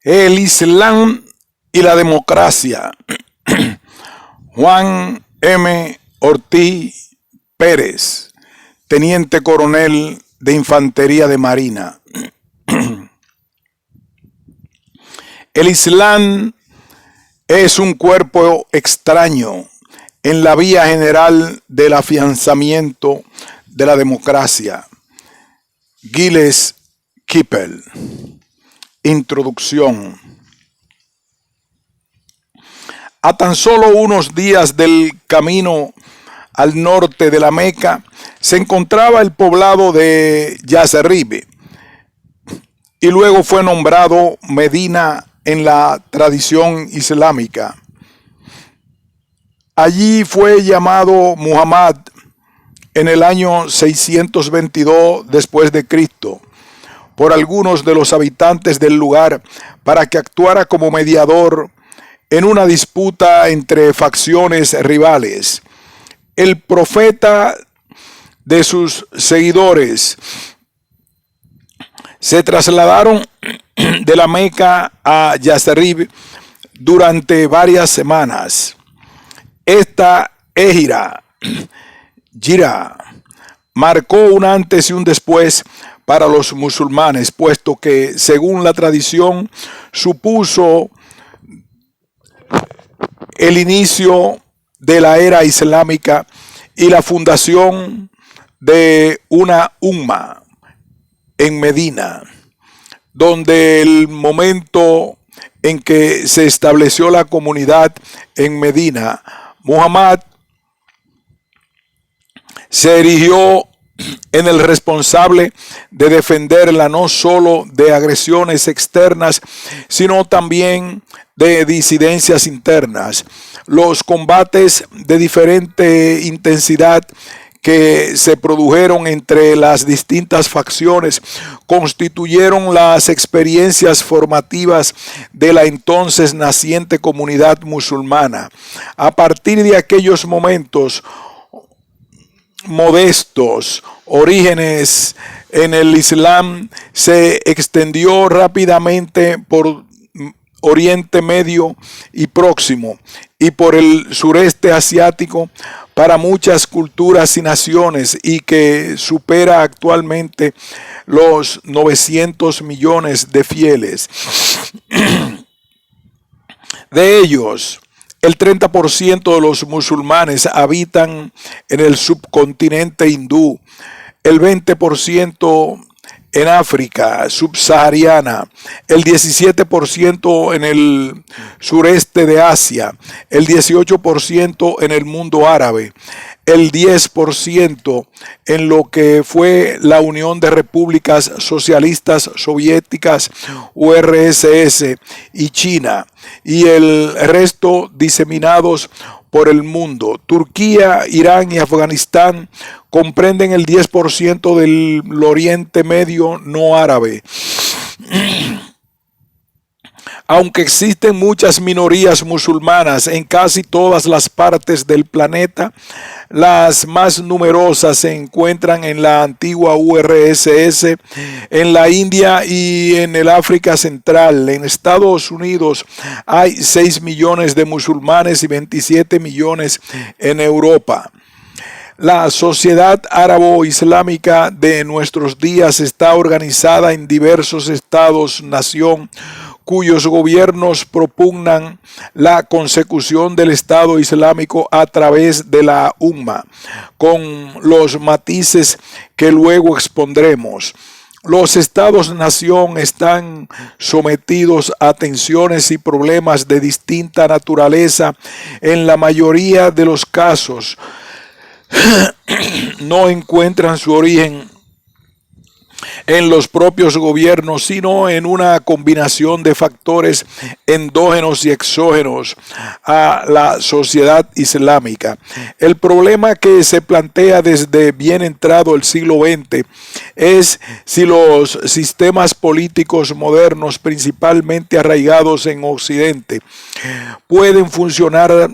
El Islam y la democracia. Juan M. Ortiz Pérez, teniente coronel de Infantería de Marina. El Islam es un cuerpo extraño en la vía general del afianzamiento de la democracia. Gilles Kepel. Introducción. A tan solo unos días del camino al norte de la Meca se encontraba el poblado de Yasrib y luego fue nombrado Medina en la tradición islámica. Allí fue llamado Muhammad en el año 622 después de Cristo por algunos de los habitantes del lugar para que actuara como mediador en una disputa entre facciones rivales. El profeta de sus seguidores se trasladaron de la Meca a Yasrib durante varias semanas. Esta égira, marcó un antes y un después para los musulmanes, puesto que, según la tradición, supuso el inicio de la era islámica y la fundación de una umma en Medina, donde el momento en que se estableció la comunidad en Medina, Muhammad se erigió en el responsable de defenderla no solo de agresiones externas, sino también de disidencias internas. Los combates de diferente intensidad que se produjeron entre las distintas facciones constituyeron las experiencias formativas de la entonces naciente comunidad musulmana. A partir de aquellos momentos, modestos orígenes en el Islam se extendió rápidamente por Oriente Medio y Próximo y por el sureste asiático para muchas culturas y naciones, y que supera actualmente los 900 millones de fieles. De ellos, el 30% de los musulmanes habitan en el subcontinente hindú, el 20% en África subsahariana, el 17% en el sureste de Asia, el 18% en el mundo árabe, el 10% en lo que fue la Unión de Repúblicas Socialistas Soviéticas, URSS, y China, y el resto diseminados por el mundo. Turquía, Irán y Afganistán comprenden el 10% del Oriente Medio no árabe. Aunque existen muchas minorías musulmanas en casi todas las partes del planeta, las más numerosas se encuentran en la antigua URSS, en la India y en el África Central. En Estados Unidos hay 6 millones de musulmanes y 27 millones en Europa. La sociedad árabo-islámica de nuestros días está organizada en diversos estados-nación cuyos gobiernos propugnan la consecución del Estado Islámico a través de la umma, con los matices que luego expondremos. Los estados-nación están sometidos a tensiones y problemas de distinta naturaleza. En la mayoría de los casos, no encuentran su origen en los propios gobiernos, sino en una combinación de factores endógenos y exógenos a la sociedad islámica. El problema que se plantea desde bien entrado el siglo XX es si los sistemas políticos modernos, principalmente arraigados en Occidente, pueden funcionar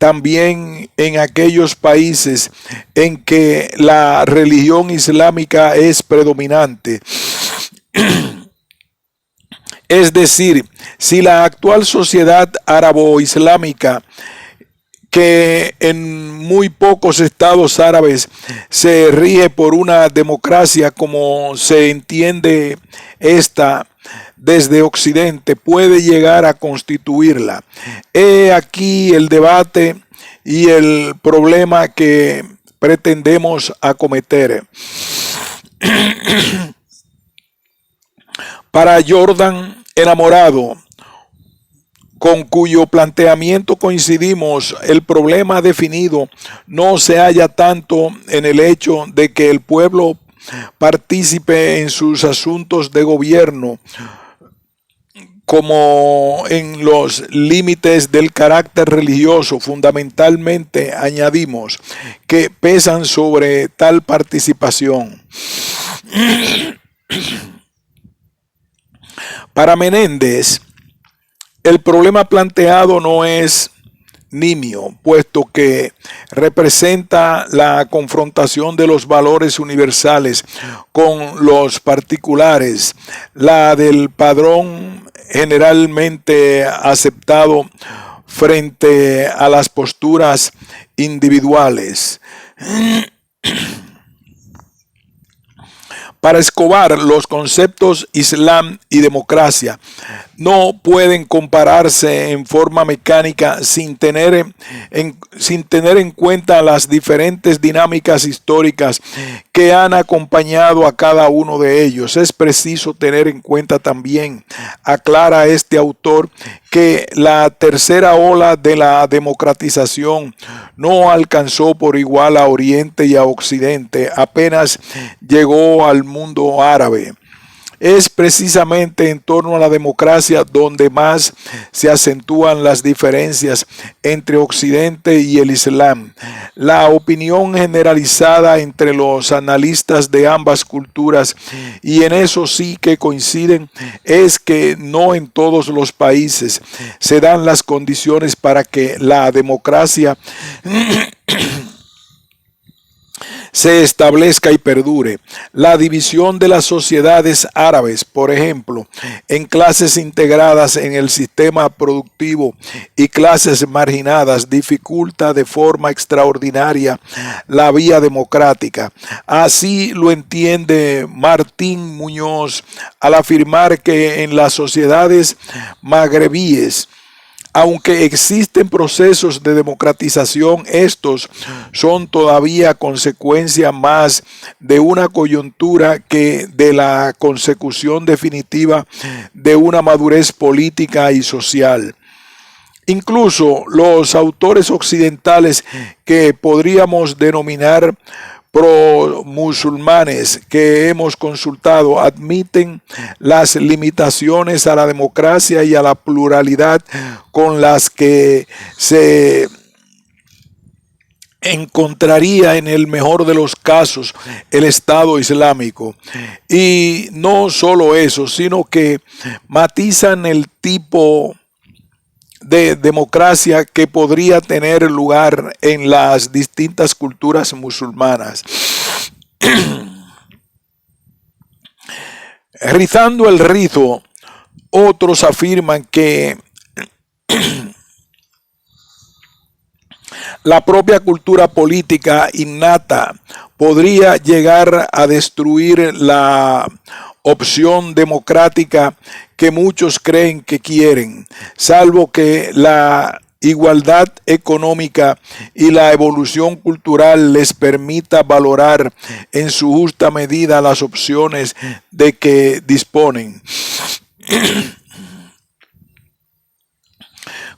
también en aquellos países en que la religión islámica es predominante. Es decir, si la actual sociedad árabo-islámica, que en muy pocos estados árabes se rige por una democracia como se entiende esta desde Occidente, puede llegar a constituirla. He aquí el debate y el problema que pretendemos acometer. Para Jordan, enamorado, con cuyo planteamiento coincidimos, el problema definido no se halla tanto en el hecho de que el pueblo participe en sus asuntos de gobierno como en los límites del carácter religioso. Fundamentalmente añadimos que pesan sobre tal participación. Para Menéndez, el problema planteado no es nimio, puesto que representa la confrontación de los valores universales con los particulares, la del padrón generalmente aceptado frente a las posturas individuales. Para Escobar, los conceptos Islam y democracia no pueden compararse en forma mecánica sin tener en cuenta las diferentes dinámicas históricas que han acompañado a cada uno de ellos. Es preciso tener en cuenta también, aclara este autor, que la tercera ola de la democratización no alcanzó por igual a Oriente y a Occidente, apenas llegó al mundo árabe. Es precisamente en torno a la democracia donde más se acentúan las diferencias entre Occidente y el Islam. La opinión generalizada entre los analistas de ambas culturas, y en eso sí que coinciden, es que no en todos los países se dan las condiciones para que la democracia se establezca y perdure. La división de las sociedades árabes, por ejemplo, en clases integradas en el sistema productivo y clases marginadas, dificulta de forma extraordinaria la vía democrática. Así lo entiende Martín Muñoz al afirmar que en las sociedades magrebíes, aunque existen procesos de democratización, estos son todavía consecuencia más de una coyuntura que de la consecución definitiva de una madurez política y social. Incluso los autores occidentales, que podríamos denominar pro-musulmanes, que hemos consultado, admiten las limitaciones a la democracia y a la pluralidad con las que se encontraría en el mejor de los casos el Estado Islámico. Y no solo eso, sino que matizan el tipo de democracia que podría tener lugar en las distintas culturas musulmanas. Rizando el rizo, otros afirman que la propia cultura política innata podría llegar a destruir la opción democrática que muchos creen que quieren, salvo que la igualdad económica y la evolución cultural les permita valorar en su justa medida las opciones de que disponen.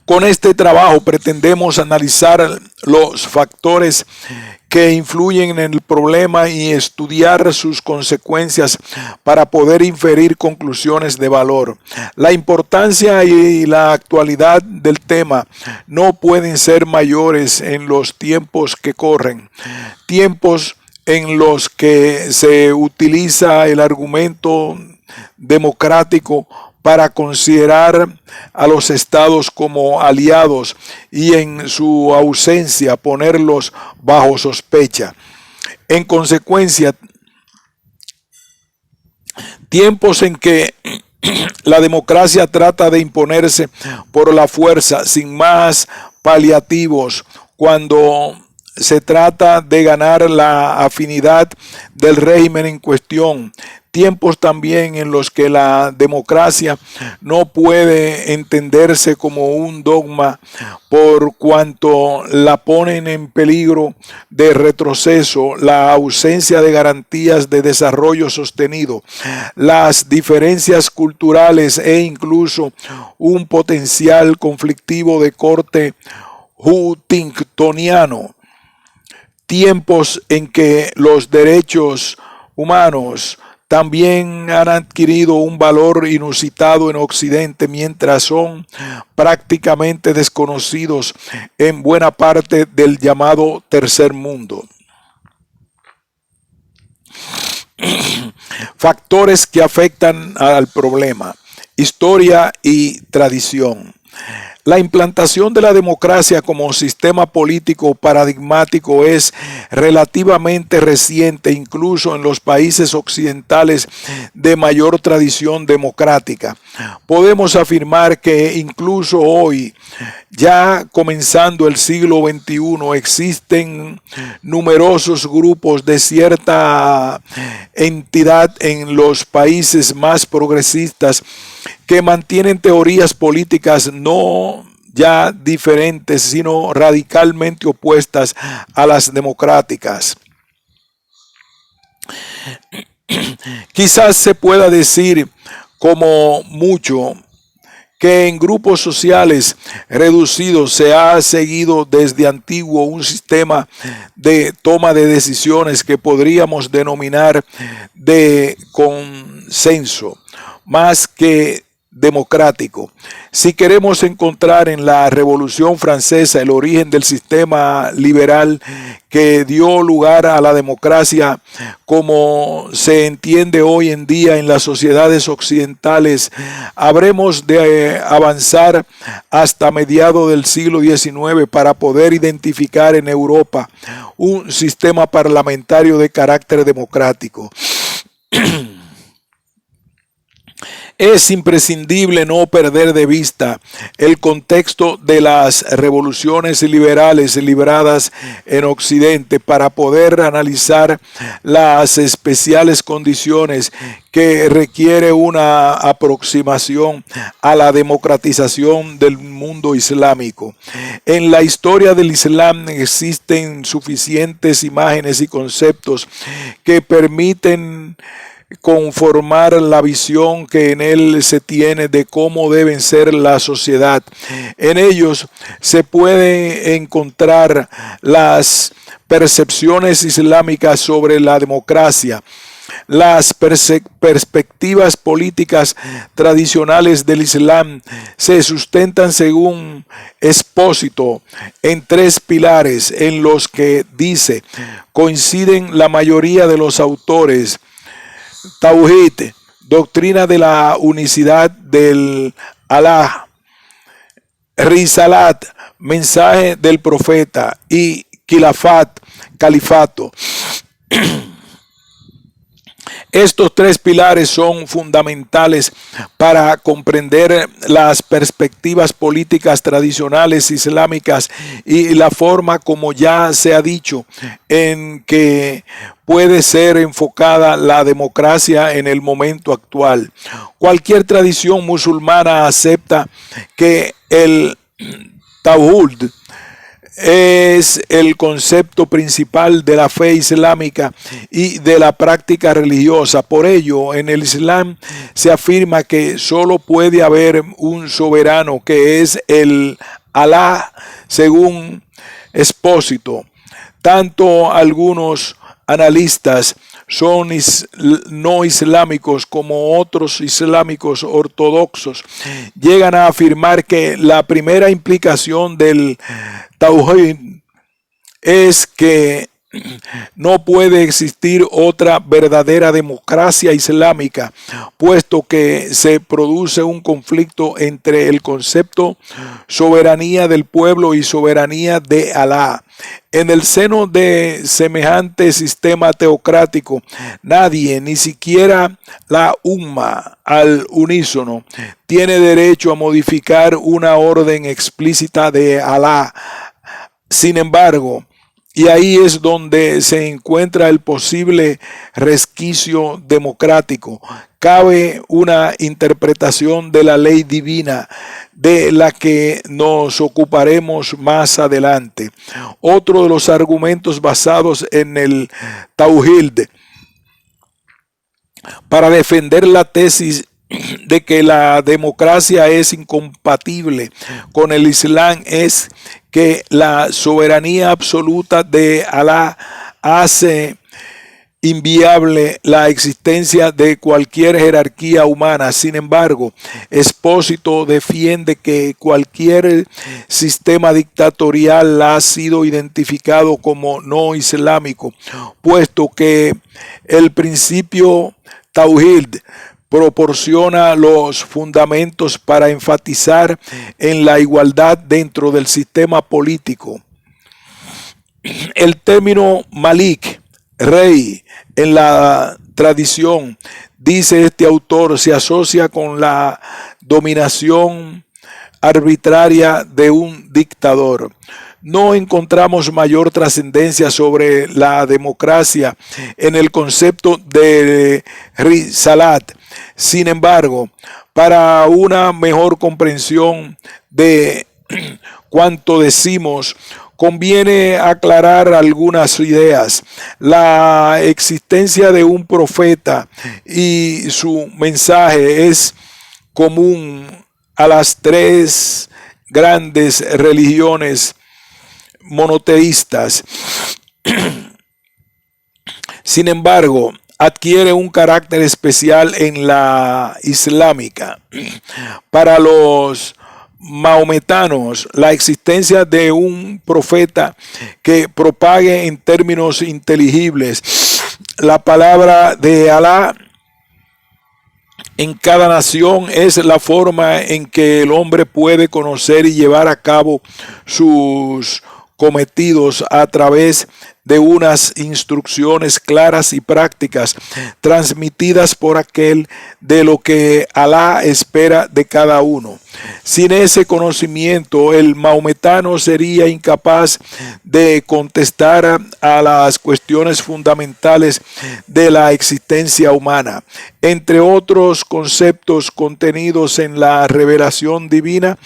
Con este trabajo pretendemos analizar los factores que influyen en el problema y estudiar sus consecuencias para poder inferir conclusiones de valor. La importancia y la actualidad del tema no pueden ser mayores en los tiempos que corren, tiempos en los que se utiliza el argumento democrático para considerar a los estados como aliados y en su ausencia ponerlos bajo sospecha. En consecuencia, tiempos en que La democracia trata de imponerse por la fuerza, sin más paliativos, cuando se trata de ganar la afinidad del régimen en cuestión. Tiempos también en los que la democracia no puede entenderse como un dogma por cuanto la ponen en peligro de retroceso, la ausencia de garantías de desarrollo sostenido, las diferencias culturales e incluso un potencial conflictivo de corte huntingtoniano. Tiempos en que los derechos humanos también han adquirido un valor inusitado en Occidente, mientras son prácticamente desconocidos en buena parte del llamado tercer mundo. Factores que afectan al problema: historia y tradición. La implantación de la democracia como sistema político paradigmático es relativamente reciente, incluso en los países occidentales de mayor tradición democrática. Podemos afirmar que incluso hoy, ya comenzando el siglo XXI, existen numerosos grupos de cierta entidad en los países más progresistas que mantienen teorías políticas no ya diferentes, sino radicalmente opuestas a las democráticas. Quizás se pueda decir como mucho que en grupos sociales reducidos se ha seguido desde antiguo un sistema de toma de decisiones que podríamos denominar de consenso, más que democrático. Si queremos encontrar en la Revolución Francesa el origen del sistema liberal que dio lugar a la democracia como se entiende hoy en día en las sociedades occidentales, habremos de avanzar hasta mediados del siglo XIX para poder identificar en Europa un sistema parlamentario de carácter democrático. Es imprescindible no perder de vista el contexto de las revoluciones liberales libradas en Occidente para poder analizar las especiales condiciones que requiere una aproximación a la democratización del mundo islámico. En la historia del Islam existen suficientes imágenes y conceptos que permiten conformar la visión que en él se tiene de cómo deben ser la sociedad. En ellos se puede encontrar las percepciones islámicas sobre la democracia, las perspectivas políticas tradicionales del Islam se sustentan, según Expósito, en tres pilares en los que dice coinciden la mayoría de los autores: Tauhid, doctrina de la unicidad del Alá; Risalat, mensaje del profeta; y Khilafat, califato. Estos tres pilares son fundamentales para comprender las perspectivas políticas tradicionales islámicas y la forma, como ya se ha dicho, en que puede ser enfocada la democracia en el momento actual. Cualquier tradición musulmana acepta que el Tawhid es el concepto principal de la fe islámica y de la práctica religiosa. Por ello, en el Islam se afirma que solo puede haber un soberano, que es el Alá, según Expósito. Tanto algunos analistas no islámicos como otros islámicos ortodoxos llegan a afirmar que la primera implicación del Tawhid es que no puede existir otra verdadera democracia islámica, puesto que se produce un conflicto entre el concepto soberanía del pueblo y soberanía de Alá. En el seno de semejante sistema teocrático, nadie, ni siquiera la umma al unísono, tiene derecho a modificar una orden explícita de Alá. Sin embargo, y ahí es donde se encuentra el posible resquicio democrático, cabe una interpretación de la ley divina de la que nos ocuparemos más adelante. Otro de los argumentos basados en el Tauhid para defender la tesis de que la democracia es incompatible con el Islam es que la soberanía absoluta de Alá hace inviable la existencia de cualquier jerarquía humana. Sin embargo, Expósito defiende que cualquier sistema dictatorial ha sido identificado como no islámico, puesto que el principio Tauhid proporciona los fundamentos para enfatizar en la igualdad dentro del sistema político. El término Malik, rey, en la tradición, dice este autor, se asocia con la dominación arbitraria de un dictador. No encontramos mayor trascendencia sobre la democracia en el concepto de Risalat. Sin embargo, para una mejor comprensión de cuanto decimos, conviene aclarar algunas ideas. La existencia de un profeta y su mensaje es común a las tres grandes religiones monoteístas. Sin embargo, adquiere un carácter especial en la islámica. Para los mahometanos, la existencia de un profeta que propague en términos inteligibles la palabra de Alá en cada nación es la forma en que el hombre puede conocer y llevar a cabo sus cometidos a través de unas instrucciones claras y prácticas transmitidas por aquel de lo que Alá espera de cada uno. Sin ese conocimiento, el mahometano sería incapaz de contestar a las cuestiones fundamentales de la existencia humana. Entre otros conceptos contenidos en la revelación divina,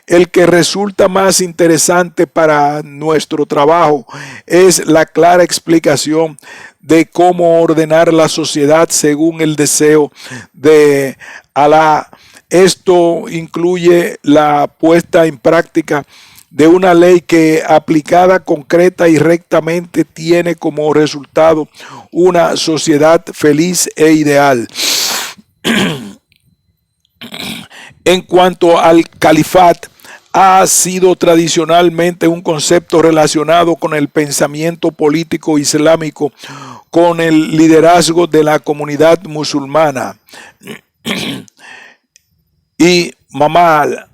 el que resulta más interesante para nuestro trabajo es la clara explicación de cómo ordenar la sociedad según el deseo de Alá. Esto incluye la puesta en práctica de una ley que, aplicada concreta y rectamente, tiene como resultado una sociedad feliz e ideal. En cuanto al califat, ha sido tradicionalmente un concepto relacionado con el pensamiento político islámico, con el liderazgo de la comunidad musulmana y Mamal,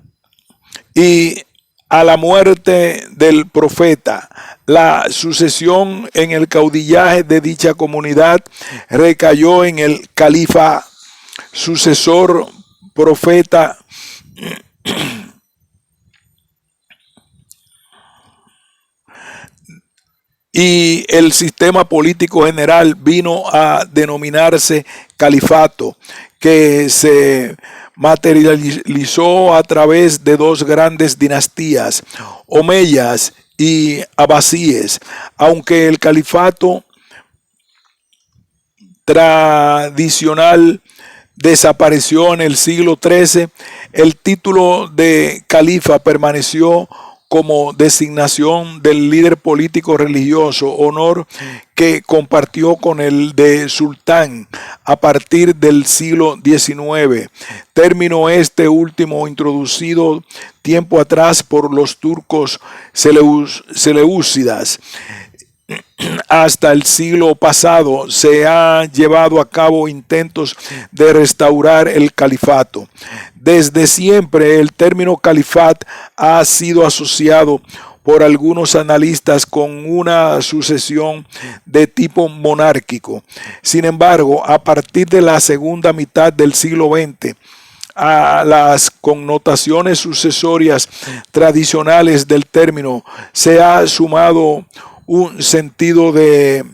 y a la muerte del profeta, la sucesión en el caudillaje de dicha comunidad recayó en el califa sucesor profeta y el sistema político general vino a denominarse califato, que se materializó a través de dos grandes dinastías, omeyas y abasíes. Aunque el califato tradicional desapareció en el siglo XIII, el título de califa permaneció como designación del líder político religioso, honor que compartió con el de sultán a partir del siglo XIX, término este último introducido tiempo atrás por los turcos seleúcidas. hasta el siglo pasado se han llevado a cabo intentos de restaurar el califato. Desde siempre el término califat ha sido asociado por algunos analistas con una sucesión de tipo monárquico. Sin embargo, a partir de la segunda mitad del siglo XX, a las connotaciones sucesorias tradicionales del término se ha sumado un sentido de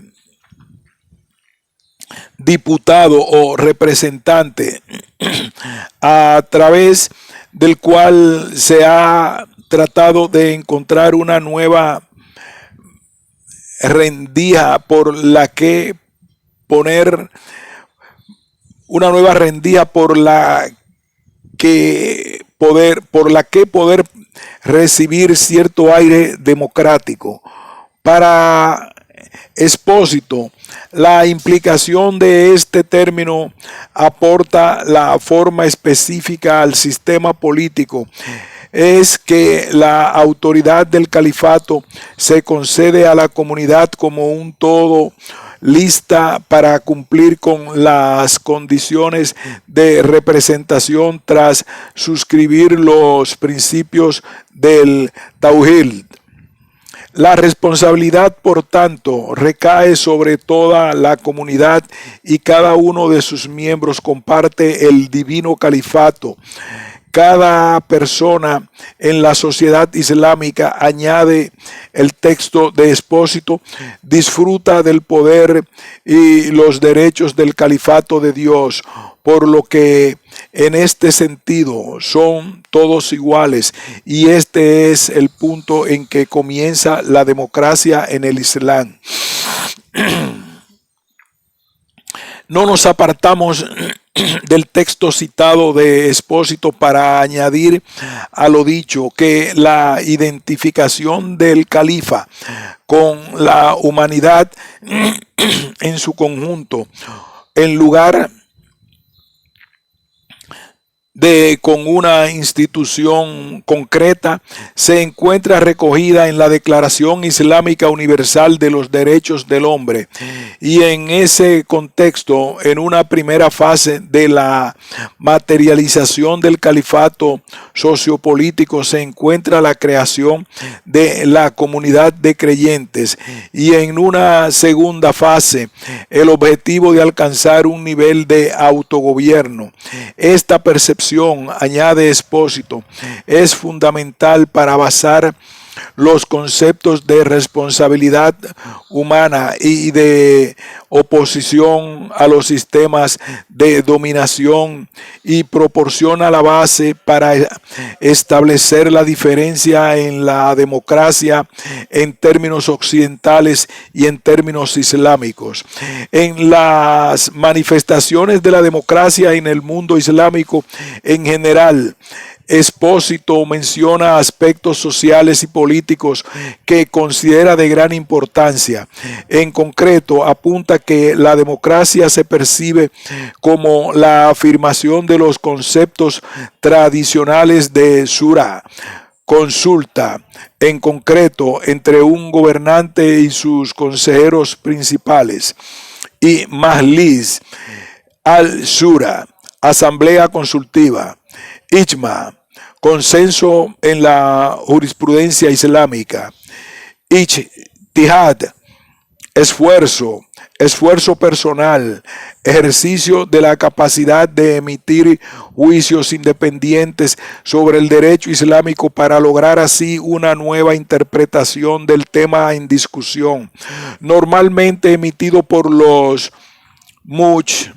diputado o representante a través del cual se ha tratado de encontrar una nueva rendija por la que poner una nueva rendija por la que poder recibir cierto aire democrático. Para Expósito, la implicación de este término aporta la forma específica al sistema político. Es que la autoridad del califato se concede a la comunidad como un todo, lista para cumplir con las condiciones de representación tras suscribir los principios del Tauhid. La responsabilidad, por tanto, recae sobre toda la comunidad y cada uno de sus miembros comparte el divino califato. Cada persona en la sociedad islámica, añade el texto de Expósito, disfruta del poder y los derechos del califato de Dios, por lo que en este sentido son todos iguales, y este es el punto en que comienza la democracia en el Islam. No nos apartamos del texto citado de Expósito para añadir a lo dicho que la identificación del califa con la humanidad en su conjunto, en lugar de con una institución concreta, se encuentra recogida en la Declaración Islámica Universal de los Derechos del Hombre, y en ese contexto, en una primera fase de la materialización del califato sociopolítico, se encuentra la creación de la comunidad de creyentes, y en una segunda fase el objetivo de alcanzar un nivel de autogobierno. Esta percepción, añade Expósito, es fundamental para basar los conceptos de responsabilidad humana y de oposición a los sistemas de dominación, y proporciona la base para establecer la diferencia en la democracia en términos occidentales y en términos islámicos. En las manifestaciones de la democracia en el mundo islámico en general, Expósito menciona aspectos sociales y políticos que considera de gran importancia. En concreto, apunta que la democracia se percibe como la afirmación de los conceptos tradicionales de Shura, consulta, en concreto entre un gobernante y sus consejeros principales, y Majlis al-Shura, asamblea consultiva, Ijma, consenso en la jurisprudencia islámica, Ijtihad, esfuerzo personal, ejercicio de la capacidad de emitir juicios independientes sobre el derecho islámico para lograr así una nueva interpretación del tema en discusión, normalmente emitido por los mujtahidun.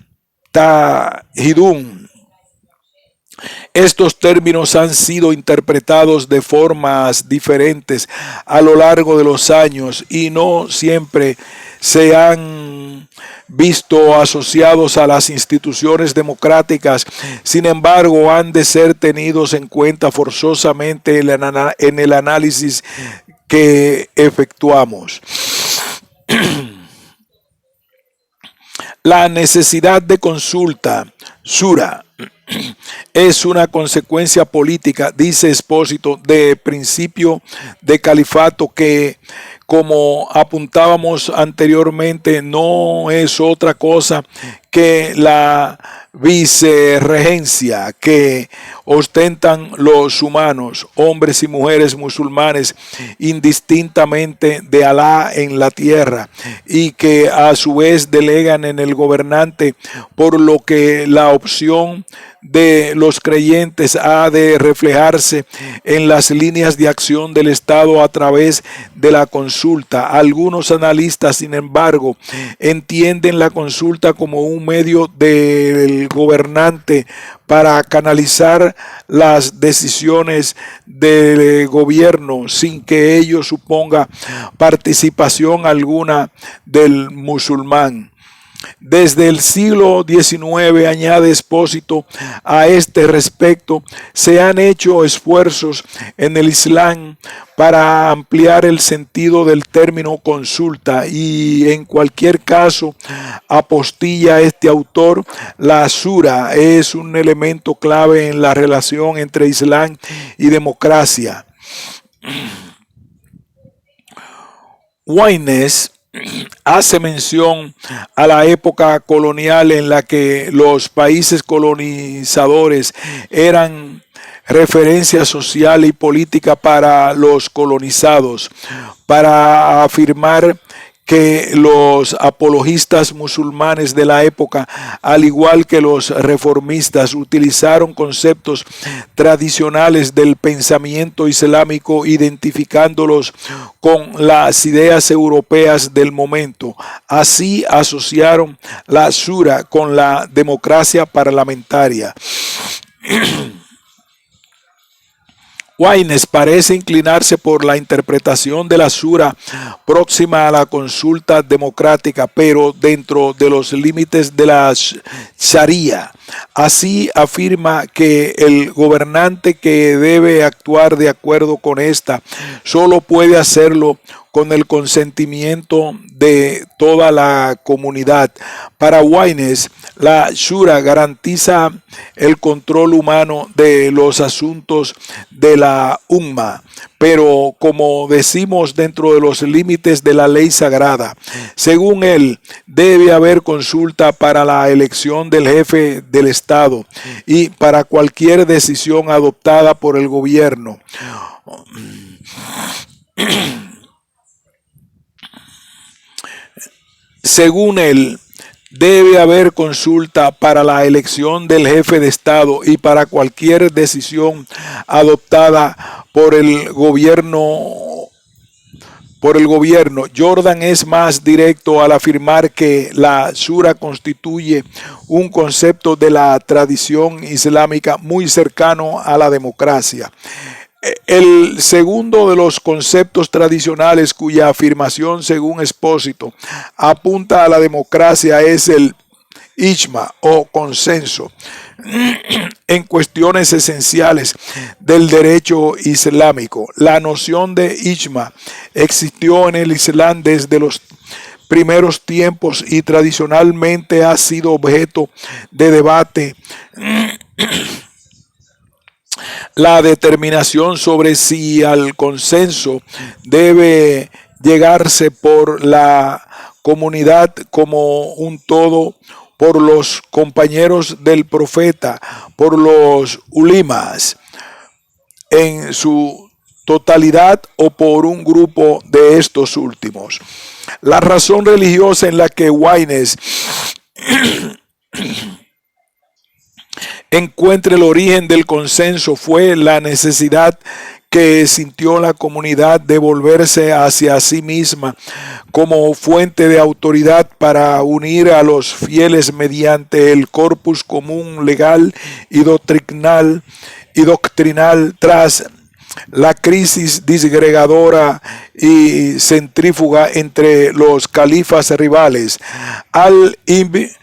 Estos términos han sido interpretados de formas diferentes a lo largo de los años y no siempre se han visto asociados a las instituciones democráticas. Sin embargo, han de ser tenidos en cuenta forzosamente en el análisis que efectuamos. La necesidad de consulta, Shura, es una consecuencia política, dice Expósito, de principio de califato que como apuntábamos anteriormente, no es otra cosa que la vicerregencia que ostentan los humanos, hombres y mujeres musulmanes, indistintamente de Alá en la tierra, y que a su vez delegan en el gobernante, por lo que la opción de los creyentes ha de reflejarse en las líneas de acción del Estado a través de la consulta. Algunos analistas, sin embargo, entienden la consulta como un medio del gobernante para canalizar las decisiones del gobierno sin que ello suponga participación alguna del musulmán. Desde el siglo XIX, añade Expósito, a este respecto, se han hecho esfuerzos en el Islam para ampliar el sentido del término consulta, y en cualquier caso, apostilla este autor, la Shura es un elemento clave en la relación entre Islam y democracia. Waynes hace mención a la época colonial en la que los países colonizadores eran referencia social y política para los colonizados, para afirmar que los apologistas musulmanes de la época, al igual que los reformistas, utilizaron conceptos tradicionales del pensamiento islámico, identificándolos con las ideas europeas del momento. Así asociaron la Shura con la democracia parlamentaria. Waynes parece inclinarse por la interpretación de la Shura próxima a la consulta democrática, pero dentro de los límites de la Sharia. Así afirma que el gobernante que debe actuar de acuerdo con esta solo puede hacerlo con el consentimiento de toda la comunidad. Para Waynes, la Shura garantiza el control humano de los asuntos de la Umma, pero como decimos, dentro de los límites de la ley sagrada. Según él, debe haber consulta para la elección del jefe del Estado y para cualquier decisión adoptada por el gobierno. Según él, debe haber consulta para la elección del jefe de Estado y para cualquier decisión adoptada por el gobierno. Jordan es más directo al afirmar que la Shura constituye un concepto de la tradición islámica muy cercano a la democracia. El segundo de los conceptos tradicionales cuya afirmación, según Expósito, apunta a la democracia es el ijma o consenso en cuestiones esenciales del derecho islámico. La noción de ijma existió en el Islam desde los primeros tiempos y tradicionalmente ha sido objeto de debate. La determinación sobre si al consenso debe llegarse por la comunidad como un todo, por los compañeros del profeta, por los ulimas en su totalidad o por un grupo de estos últimos. La razón religiosa en la que Waynes encuentre el origen del consenso fue la necesidad que sintió la comunidad de volverse hacia sí misma como fuente de autoridad para unir a los fieles mediante el corpus común legal y doctrinal tras la crisis disgregadora y centrífuga entre los califas rivales Al-Abi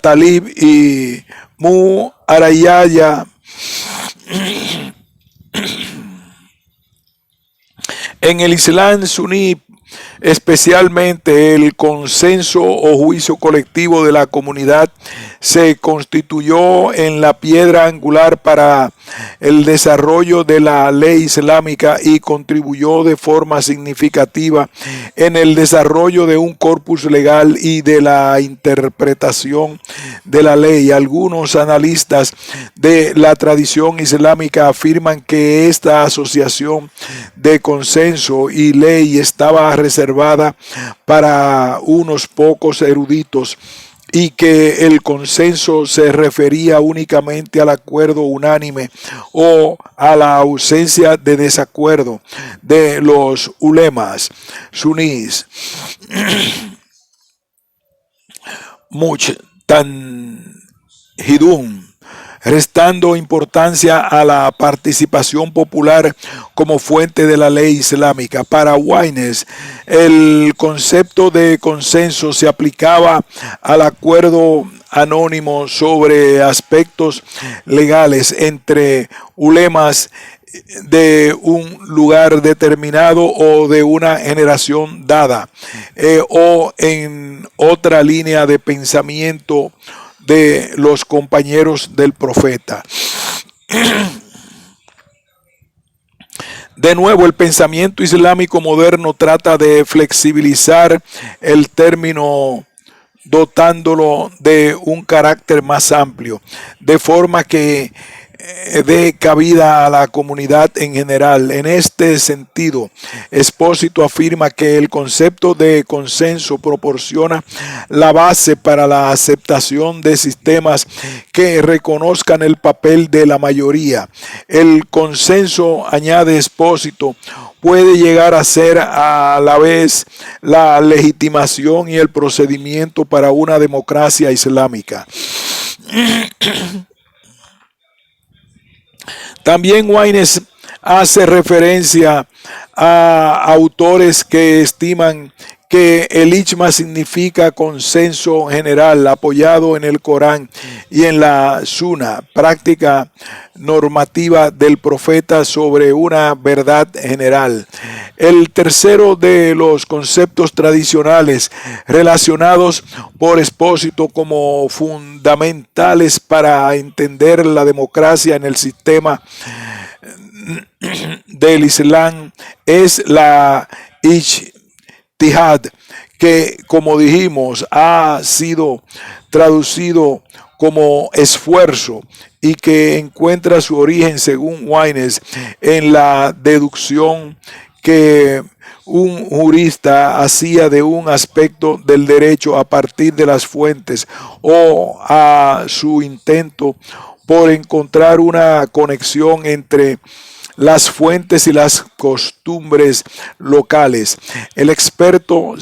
Talib y Mu'arayaya. En el Islam suní, especialmente el consenso o juicio colectivo de la comunidad, se constituyó en la piedra angular para el desarrollo de la ley islámica y contribuyó de forma significativa en el desarrollo de un corpus legal y de la interpretación de la ley. Algunos analistas de la tradición islámica afirman que esta asociación de consenso y ley estaba reservada para unos pocos eruditos y que el consenso se refería únicamente al acuerdo unánime o a la ausencia de desacuerdo de los ulemas suníes. Mujtahidun, restando importancia a la participación popular como fuente de la ley islámica. Para Wines, el concepto de consenso se aplicaba al acuerdo anónimo sobre aspectos legales entre ulemas de un lugar determinado o de una generación dada, o en otra línea de pensamiento de los compañeros del profeta. De nuevo, el pensamiento islámico moderno trata de flexibilizar el término dotándolo de un carácter más amplio, de forma que dé cabida a la comunidad en general. En este sentido, Expósito afirma que el concepto de consenso proporciona la base para la aceptación de sistemas que reconozcan el papel de la mayoría. El consenso, añade Expósito, puede llegar a ser a la vez la legitimación y el procedimiento para una democracia islámica. También Wines hace referencia a autores que estiman que el ijma significa consenso general apoyado en el Corán y en la Sunna, práctica normativa del profeta sobre una verdad general. El tercero de los conceptos tradicionales relacionados por Expósito como fundamentales para entender la democracia en el sistema del Islam es la ijtihad, que, como dijimos, ha sido traducido como esfuerzo y que encuentra su origen, según Wines, en la deducción que un jurista hacía de un aspecto del derecho a partir de las fuentes o a su intento por encontrar una conexión entre las fuentes y las costumbres locales. El experto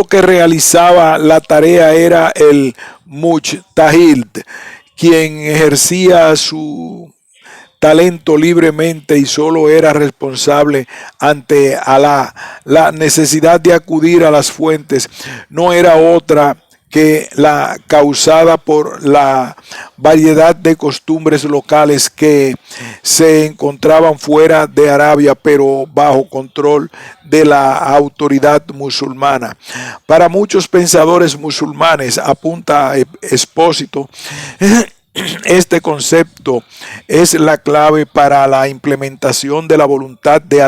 que realizaba la tarea era el mujtahid, quien ejercía su talento libremente y solo era responsable ante Alá. La necesidad de acudir a las fuentes no era otra que la causada por la variedad de costumbres locales que se encontraban fuera de Arabia, pero bajo control de la autoridad musulmana. Para muchos pensadores musulmanes, apunta Expósito, este concepto es la clave para la implementación de la voluntad de Alá